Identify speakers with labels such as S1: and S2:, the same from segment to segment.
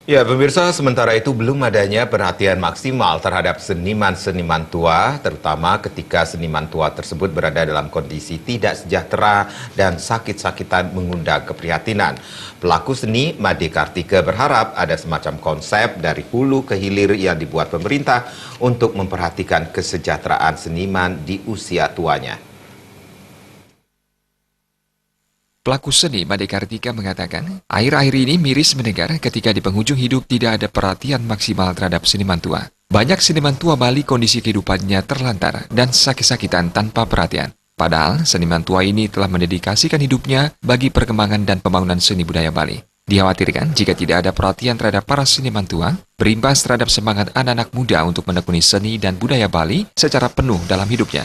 S1: Ya, pemirsa, sementara itu belum adanya perhatian maksimal terhadap seniman-seniman tua, terutama ketika seniman tua tersebut berada dalam kondisi tidak sejahtera dan sakit-sakitan mengundang keprihatinan. Pelaku seni Made Kartika berharap ada semacam konsep dari hulu ke hilir yang dibuat pemerintah untuk memperhatikan kesejahteraan seniman di usia tuanya.
S2: Pelaku seni Made Kartika mengatakan, akhir-akhir ini miris mendengar ketika di penghujung hidup tidak ada perhatian maksimal terhadap seniman tua. Banyak seniman tua Bali kondisi kehidupannya terlantar dan sakit-sakitan tanpa perhatian. Padahal seniman tua ini telah mendedikasikan hidupnya bagi perkembangan dan pembangunan seni budaya Bali. Dikhawatirkan jika tidak ada perhatian terhadap para seniman tua, berimbas terhadap semangat anak-anak muda untuk menekuni seni dan budaya Bali secara penuh dalam hidupnya.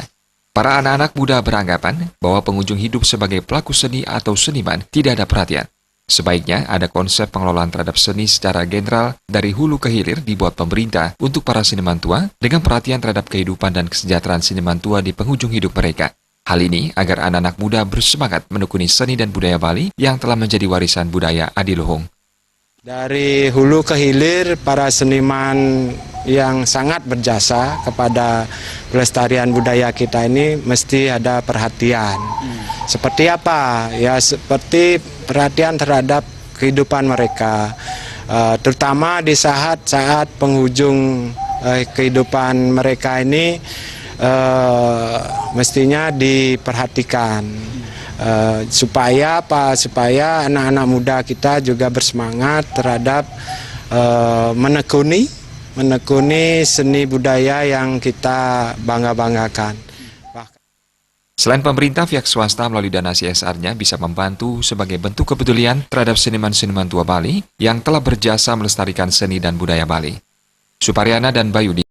S2: Para anak-anak muda beranggapan bahwa pengunjung hidup sebagai pelaku seni atau seniman tidak ada perhatian. Sebaiknya ada konsep pengelolaan terhadap seni secara general dari hulu ke hilir dibuat pemerintah untuk para seniman tua dengan perhatian terhadap kehidupan dan kesejahteraan seniman tua di penghujung hidup mereka. Hal ini agar anak-anak muda bersemangat menekuni seni dan budaya Bali yang telah menjadi warisan budaya adiluhung.
S3: Dari hulu ke hilir, para seniman yang sangat berjasa kepada pelestarian budaya kita ini mesti ada perhatian. Seperti apa? Ya seperti perhatian terhadap kehidupan mereka, terutama di saat-saat penghujung kehidupan mereka ini mestinya diperhatikan. Supaya anak-anak muda kita juga bersemangat terhadap menekuni seni budaya yang kita bangga-banggakan.
S2: Selain pemerintah, pihak swasta melalui dana CSR-nya bisa membantu sebagai bentuk kepedulian terhadap seniman-seniman tua Bali yang telah berjasa melestarikan seni dan budaya Bali. Suparyana dan Bayu